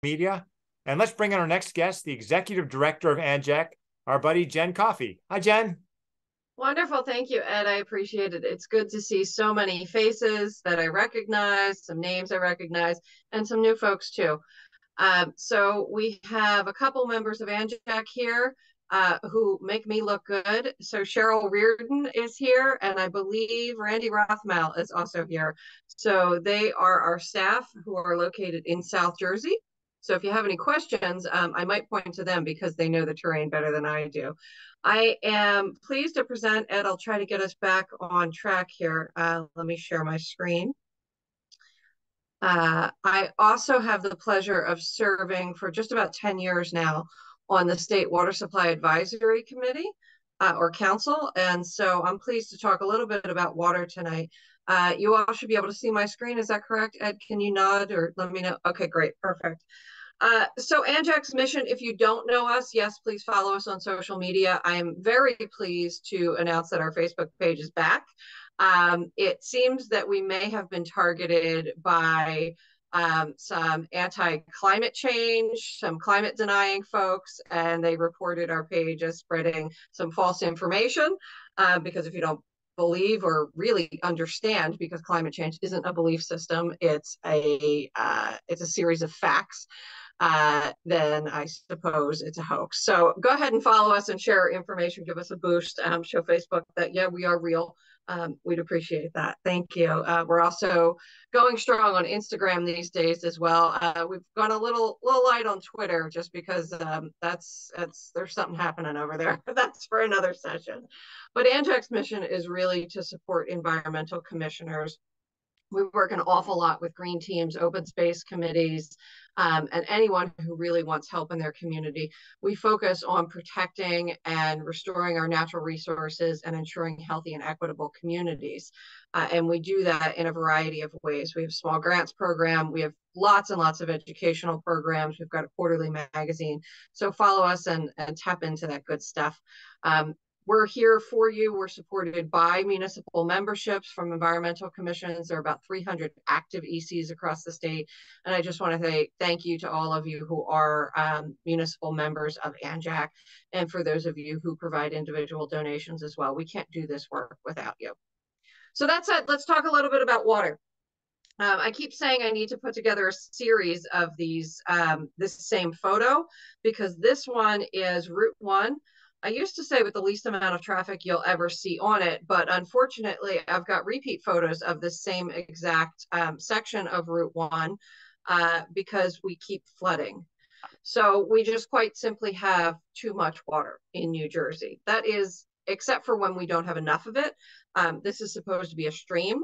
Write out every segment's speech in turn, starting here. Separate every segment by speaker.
Speaker 1: media. And let's bring in our next guest, the Executive Director of ANJEC, our buddy Jen Coffey. Hi, Jen.
Speaker 2: Wonderful. Thank you, Ed. I appreciate it. It's good to see so many faces that I recognize, some names I recognize, and some new folks too. So we have a couple members of ANJEC here who make me look good. So Cheryl Reardon is here, and I believe Randy Rothmel is also here. So they are our staff who are located in South Jersey. So if you have any questions, I might point to them because they know the terrain better than I do. I am pleased to present, Ed, I'll try to get us back on track here. Let me share my screen. I also have the pleasure of serving for just about 10 years now on the State Water Supply Advisory Committee or Council. And so I'm pleased to talk a little bit about water tonight. You all should be able to see my screen. Is that correct, Ed? Can you nod or let me know? Okay, great, perfect. So ANJEC's mission, if you don't know us, yes, please follow us on social media. I am very pleased to announce that our Facebook page is back. It seems that we may have been targeted by some anti-climate change, some climate denying folks, and they reported our page as spreading some false information because if you don't believe or really understand, because climate change isn't a belief system, it's a series of facts, then I suppose it's a hoax. So go ahead and follow us and share information, give us a boost, show Facebook that, yeah, we are real. We'd appreciate that. Thank you. We're also going strong on Instagram these days as well. We've gone a little light on Twitter just because there's something happening over there. That's for another session. But ANJEC's mission is really to support environmental commissioners. We work an awful lot with green teams, open space committees, and anyone who really wants help in their community. We focus on protecting and restoring our natural resources and ensuring healthy and equitable communities. And we do that in a variety of ways. We have a small grants program. We have lots and lots of educational programs. We've got a quarterly magazine. So follow us and tap into that good stuff. We're here for you. We're supported by municipal memberships from environmental commissions. There are about 300 active ECs across the state. And I just want to say thank you to all of you who are municipal members of ANJEC, and for those of you who provide individual donations as well. We can't do this work without you. So that's it. Let's talk a little bit about water. I keep saying I need to put together a series of these, this same photo, because this one is Route 1. I used to say with the least amount of traffic you'll ever see on it, but unfortunately I've got repeat photos of the same exact section of Route 1 because we keep flooding. So we just quite simply have too much water in New Jersey. That is, except for when we don't have enough of it. This is supposed to be a stream,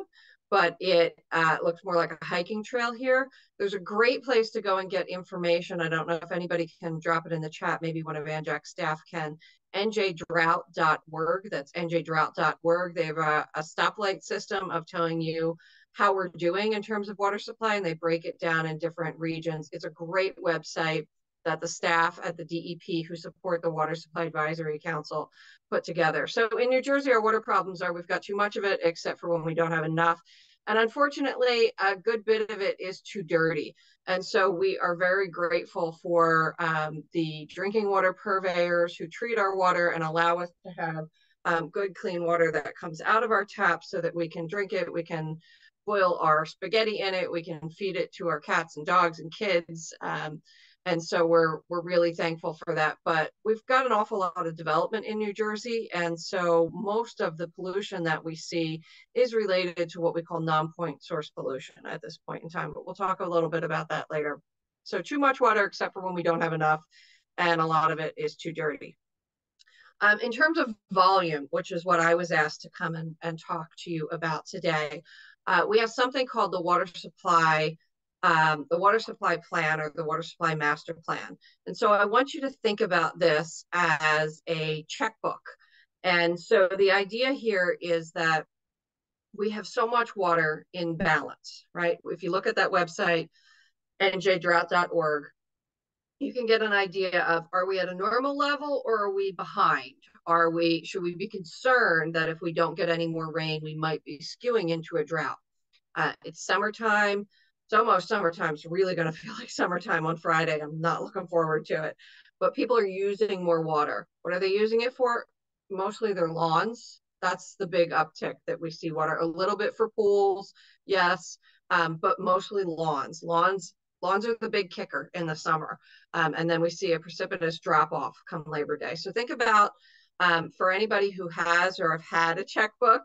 Speaker 2: but it looks more like a hiking trail here. There's a great place to go and get information. I don't know if anybody can drop it in the chat. Maybe one of ANJEC's staff can. njdrought.org. That's njdrought.org. They have a stoplight system of telling you how we're doing in terms of water supply, and they break it down in different regions. It's a great website that the staff at the DEP who support the Water Supply Advisory Council put together. So in New Jersey, our water problems are we've got too much of it, except for when we don't have enough. And unfortunately, a good bit of it is too dirty. And so we are very grateful for the drinking water purveyors who treat our water and allow us to have good, clean water that comes out of our taps so that we can drink it. We can boil our spaghetti in it. We can feed it to our cats and dogs and kids. And so we're really thankful for that. But we've got an awful lot of development in New Jersey. And so most of the pollution that we see is related to what we call non-point source pollution at this point in time. But we'll talk a little bit about that later. So too much water, except for when we don't have enough. And a lot of it is too dirty. In terms of volume, which is what I was asked to come and talk to you about today, we have something called the water supply plan, or the water supply master plan. And so I want you to think about this as a checkbook. And so the idea here is that we have so much water in balance, right? If you look at that website, njdrought.org, you can get an idea of, are we at a normal level or are we behind? Should we be concerned that if we don't get any more rain, we might be skewing into a drought? It's summertime. It's almost summertime. It's really going to feel like summertime on Friday. I'm not looking forward to it. But people are using more water. What are they using it for? Mostly their lawns. That's the big uptick that we see. Water a little bit for pools, yes, but mostly lawns. Lawns are the big kicker in the summer. And then we see a precipitous drop off come Labor Day. So think about for anybody who has or have had a checkbook,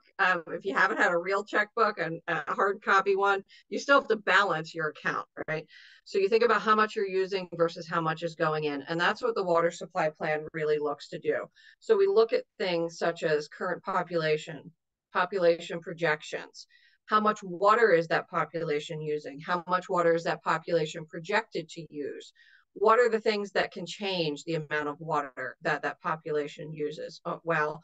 Speaker 2: if you haven't had a real checkbook and a hard copy one, you still have to balance your account, right? So you think about how much you're using versus how much is going in. And that's what the water supply plan really looks to do. So we look at things such as current population, population projections. How much water is that population using? How much water is that population projected to use? What are the things that can change the amount of water that that population uses? Well,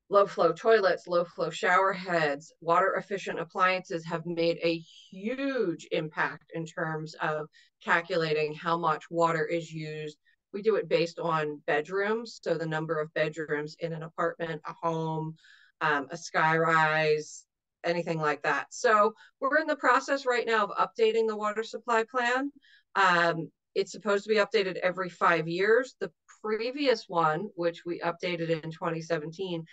Speaker 2: low flow toilets, low flow shower heads, water efficient appliances have made a huge impact in terms of calculating how much water is used. We do it based on bedrooms. So the number of bedrooms in an apartment, a home, a skyrise, anything like that. So we're in the process right now of updating the water supply plan. It's supposed to be updated every 5 years. The previous one, which we updated in 2017,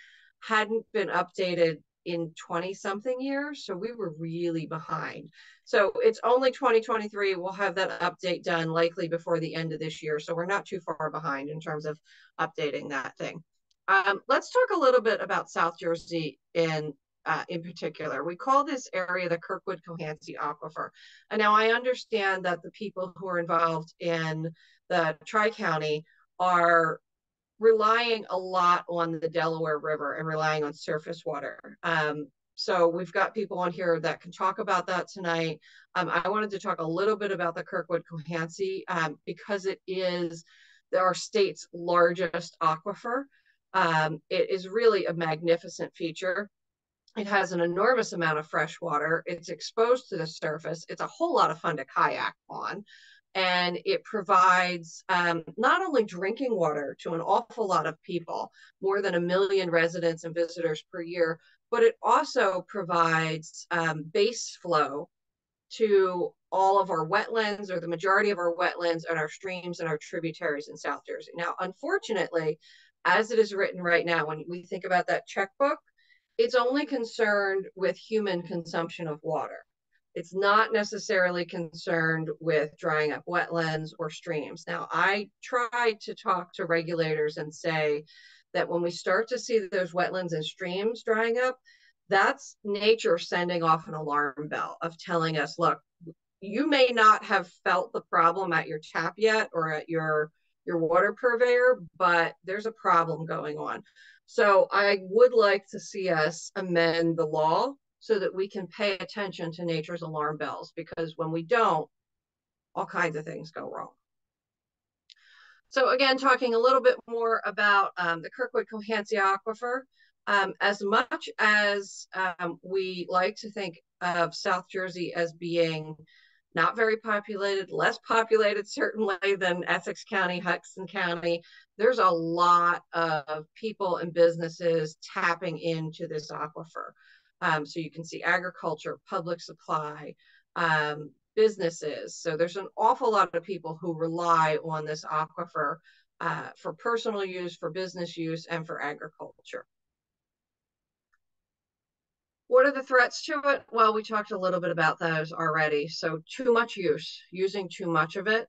Speaker 2: hadn't been updated in 20 something years. So we were really behind. So it's only 2023. We'll have that update done likely before the end of this year. So we're not too far behind in terms of updating that thing. Let's talk a little bit about South Jersey in particular. We call this area the Kirkwood-Cohansey Aquifer. And now I understand that the people who are involved in the Tri-County are relying a lot on the Delaware River and relying on surface water. So we've got people on here that can talk about that tonight. I wanted to talk a little bit about the Kirkwood-Cohansey because it is our state's largest aquifer. It is really a magnificent feature. It has an enormous amount of fresh water. It's exposed to the surface. It's a whole lot of fun to kayak on. And it provides not only drinking water to an awful lot of people, more than 1 million residents and visitors per year, but it also provides base flow to all of our wetlands, or the majority of our wetlands and our streams and our tributaries in South Jersey. Now, unfortunately, as it is written right now, when we think about that checkbook, it's only concerned with human consumption of water. It's not necessarily concerned with drying up wetlands or streams. Now, I try to talk to regulators and say that when we start to see those wetlands and streams drying up, that's nature sending off an alarm bell of telling us, look, you may not have felt the problem at your tap yet or at your water purveyor, but there's a problem going on. So I would like to see us amend the law so that we can pay attention to nature's alarm bells, because when we don't, all kinds of things go wrong. So again, talking a little bit more about the Kirkwood-Cohansey Aquifer, as much as we like to think of South Jersey as being not very populated, less populated certainly than Essex County, Hudson County, there's a lot of people and businesses tapping into this aquifer. So you can see agriculture, public supply, businesses. So there's an awful lot of people who rely on this aquifer for personal use, for business use, and for agriculture. What are the threats to it? Well, we talked a little bit about those already. So too much use, using too much of it,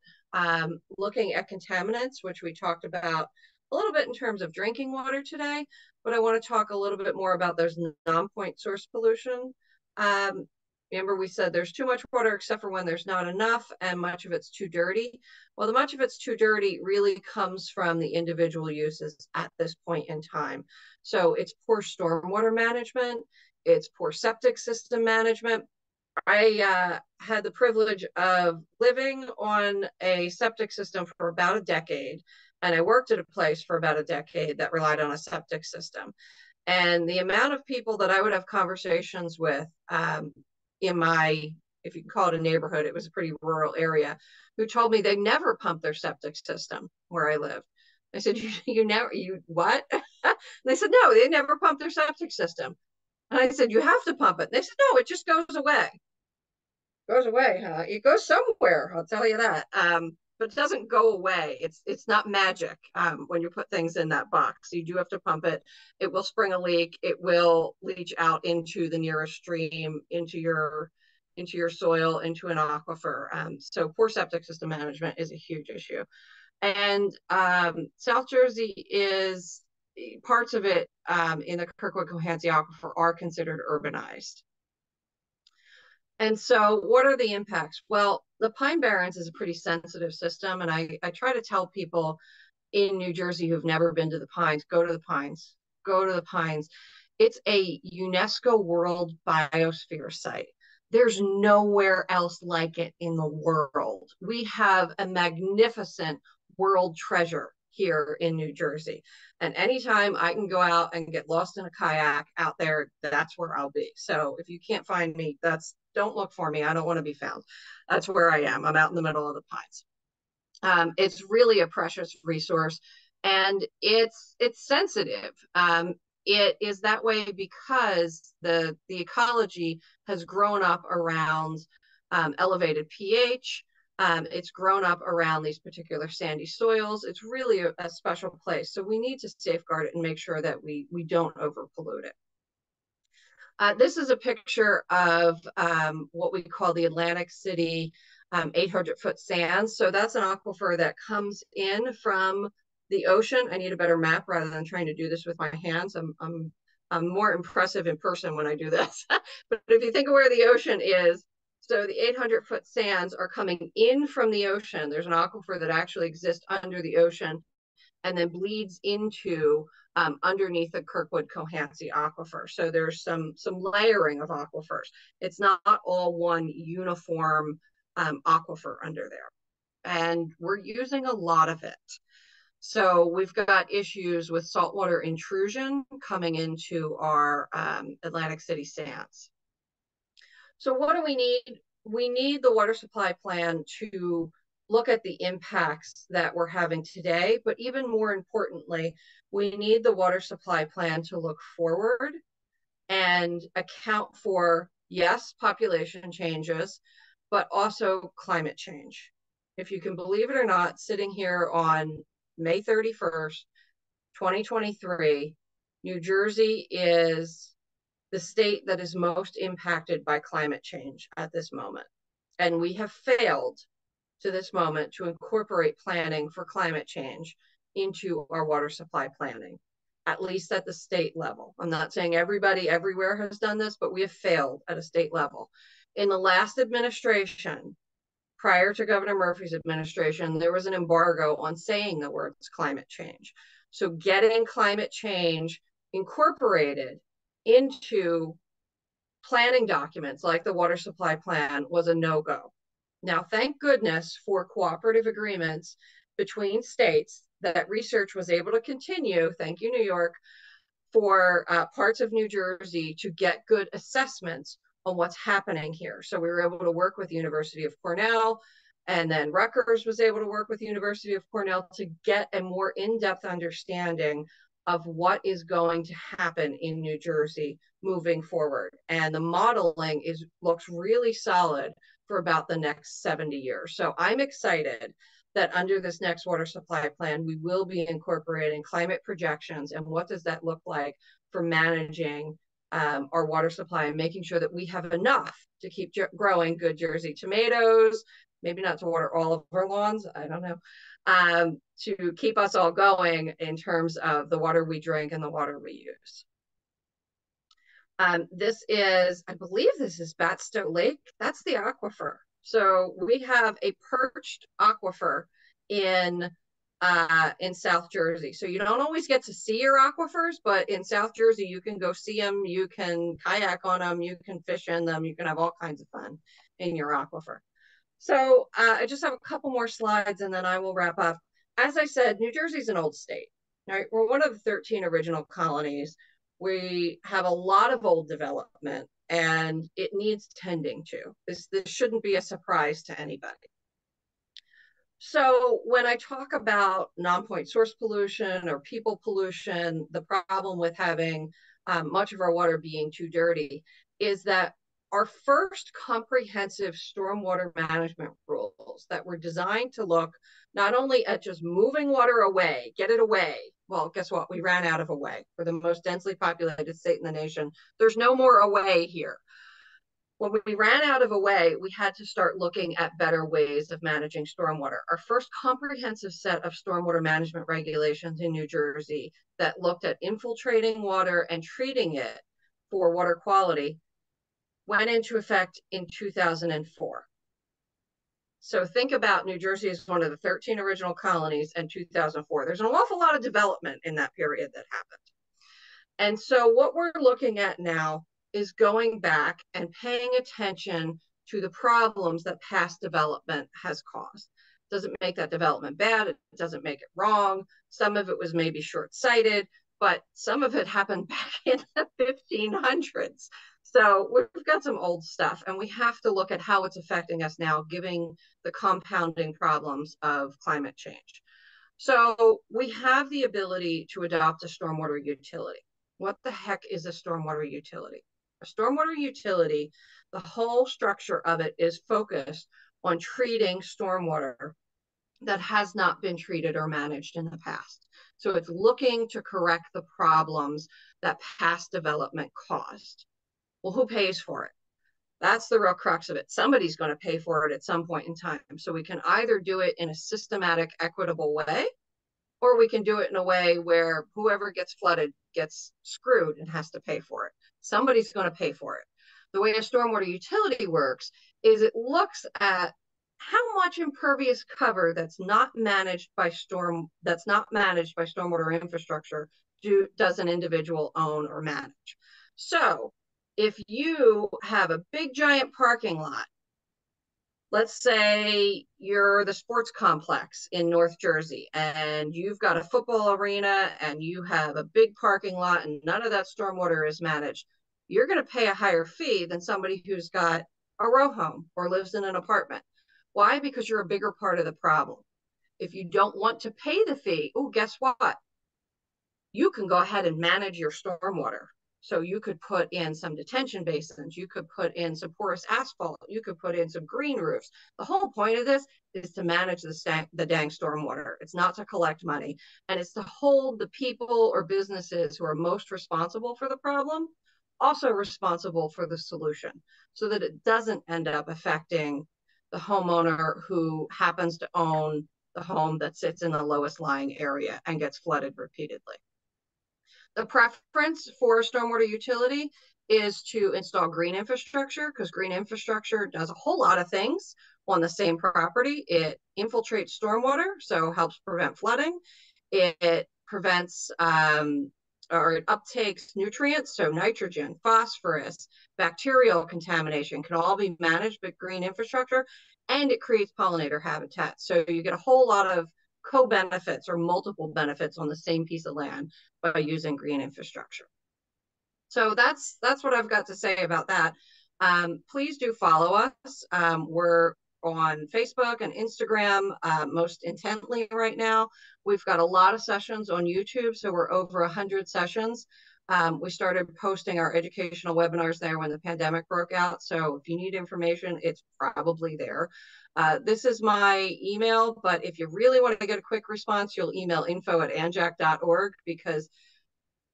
Speaker 2: looking at contaminants, which we talked about a little bit in terms of drinking water today, but I want to talk a little bit more about those non-point source pollution. Remember, we said there's too much water except for when there's not enough, and much of it's too dirty. Well, the much of it's too dirty really comes from the individual uses at this point in time. So it's poor stormwater management, it's poor septic system management. I had the privilege of living on a septic system for about a decade, and I worked at a place for about a decade that relied on a septic system. And the amount of people that I would have conversations with in my, if you can call it a neighborhood, it was a pretty rural area, who told me they never pumped their septic system where I lived. I said, you what? They said, no, they never pumped their septic system. And I said, you have to pump it. And they said, no, it just goes away. goes away, huh? It goes somewhere, I'll tell you that. But it doesn't go away. It's not magic when you put things in that box. You do have to pump it. It will spring a leak. It will leach out into the nearest stream, into your soil, into an aquifer. So poor septic system management is a huge issue. And South Jersey is parts of it in the Kirkwood-Cohansey aquifer are considered urbanized. And so what are the impacts? Well, the Pine Barrens is a pretty sensitive system. And I try to tell people in New Jersey who've never been to the Pines, go to the Pines, go to the Pines. It's a UNESCO World Biosphere Site. There's nowhere else like it in the world. We have a magnificent world treasure here in New Jersey. And anytime I can go out and get lost in a kayak out there, that's where I'll be. So if you can't find me, don't look for me. I don't want to be found. That's where I am. I'm out in the middle of the pines. It's really a precious resource, and it's sensitive. It is that way because the ecology has grown up around elevated pH. It's grown up around these particular sandy soils. It's really a special place. So we need to safeguard it and make sure that we don't overpollute it. This is a picture of what we call the Atlantic City 800-foot sands. So that's an aquifer that comes in from the ocean. I need a better map rather than trying to do this with my hands. I'm more impressive in person when I do this. But if you think of where the ocean is, so the 800-foot sands are coming in from the ocean. There's an aquifer that actually exists under the ocean and then bleeds into underneath the Kirkwood-Cohansey aquifer. So there's some layering of aquifers. It's not all one uniform aquifer under there. And we're using a lot of it. So we've got issues with saltwater intrusion coming into our Atlantic City sands. So what do we need? We need the water supply plan to look at the impacts that we're having today, but even more importantly, we need the water supply plan to look forward and account for, yes, population changes, but also climate change. If you can believe it or not, sitting here on May 31st, 2023, New Jersey is the state that is most impacted by climate change at this moment. And we have failed to this moment to incorporate planning for climate change into our water supply planning, at least at the state level. I'm not saying everybody everywhere has done this, but we have failed at a state level. In the last administration, prior to Governor Murphy's administration, there was an embargo on saying the words climate change. So getting climate change incorporated into planning documents like the water supply plan was a no-go. Now, thank goodness for cooperative agreements between states that research was able to continue, thank you, New York, for parts of New Jersey to get good assessments on what's happening here. So we were able to work with the University of Cornell, and then Rutgers was able to work with the University of Cornell to get a more in-depth understanding of what is going to happen in New Jersey moving forward. And the modeling looks really solid for about the next 70 years. So I'm excited that under this next water supply plan, we will be incorporating climate projections and what does that look like for managing our water supply and making sure that we have enough to keep growing good Jersey tomatoes, maybe not to water all of our lawns, I don't know, to keep us all going in terms of the water we drink and the water we use. This is, I believe this is Batstow Lake. That's the aquifer. So we have a perched aquifer in South Jersey. So you don't always get to see your aquifers, but in South Jersey, you can go see them. You can kayak on them. You can fish in them. You can have all kinds of fun in your aquifer. So I just have a couple more slides and then I will wrap up. As I said, New Jersey's an old state, right? We're one of the 13 original colonies. We have a lot of old development and it needs tending to. This shouldn't be a surprise to anybody. So when I talk about non-point source pollution or people pollution, the problem with having much of our water being too dirty is that our first comprehensive stormwater management rules that were designed to look not only at just moving water away, get it away. Well, guess what? We ran out of away. For the most densely populated state in the nation, there's no more away here. When we ran out of away, we had to start looking at better ways of managing stormwater. Our first comprehensive set of stormwater management regulations in New Jersey that looked at infiltrating water and treating it for water quality went into effect in 2004. So think about New Jersey as one of the 13 original colonies and 2004. There's an awful lot of development in that period that happened. And so what we're looking at now is going back and paying attention to the problems that past development has caused. It doesn't make that development bad. It doesn't make it wrong. Some of it was maybe short-sighted, but some of it happened back in the 1500s. So we've got some old stuff, and we have to look at how it's affecting us now, given the compounding problems of climate change. So we have the ability to adopt a stormwater utility. What the heck is a stormwater utility? A stormwater utility, the whole structure of it is focused on treating stormwater that has not been treated or managed in the past. So it's looking to correct the problems that past development caused. Well, who pays for it? That's the real crux of it. Somebody's going to pay for it at some point in time. So we can either do it in a systematic, equitable way, or we can do it in a way where whoever gets flooded gets screwed and has to pay for it. Somebody's going to pay for it. The way a stormwater utility works is it looks at how much impervious cover that's not managed by stormwater infrastructure does an individual own or manage. So if you have a big giant parking lot, let's say you're the sports complex in North Jersey and you've got a football arena and you have a big parking lot and none of that stormwater is managed, you're going to pay a higher fee than somebody who's got a row home or lives in an apartment. Why? Because you're a bigger part of the problem. If you don't want to pay the fee, oh, guess what? You can go ahead and manage your stormwater. So you could put in some detention basins, you could put in some porous asphalt, you could put in some green roofs. The whole point of this is to manage the dang stormwater. It's not to collect money, and it's to hold the people or businesses who are most responsible for the problem also responsible for the solution, so that it doesn't end up affecting the homeowner who happens to own the home that sits in the lowest lying area and gets flooded repeatedly. The preference for a stormwater utility is to install green infrastructure, because green infrastructure does a whole lot of things on the same property. It infiltrates stormwater, so helps prevent flooding. It prevents or it uptakes nutrients, so nitrogen, phosphorus, bacterial contamination can all be managed with green infrastructure, and it creates pollinator habitat. So you get a whole lot of co-benefits or multiple benefits on the same piece of land by using green infrastructure. So that's what I've got to say about that. Please do follow us. We're on Facebook and Instagram most intently right now. We've got a lot of sessions on YouTube, so we're over 100 sessions. We started posting our educational webinars there when the pandemic broke out. So if you need information, it's probably there. This is my email, but if you really want to get a quick response, you'll email info@anjec.org, because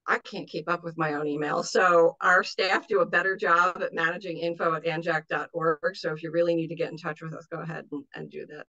Speaker 2: I can't keep up with my own email. So our staff do a better job at managing info@anjec.org. So if you really need to get in touch with us, go ahead and do that.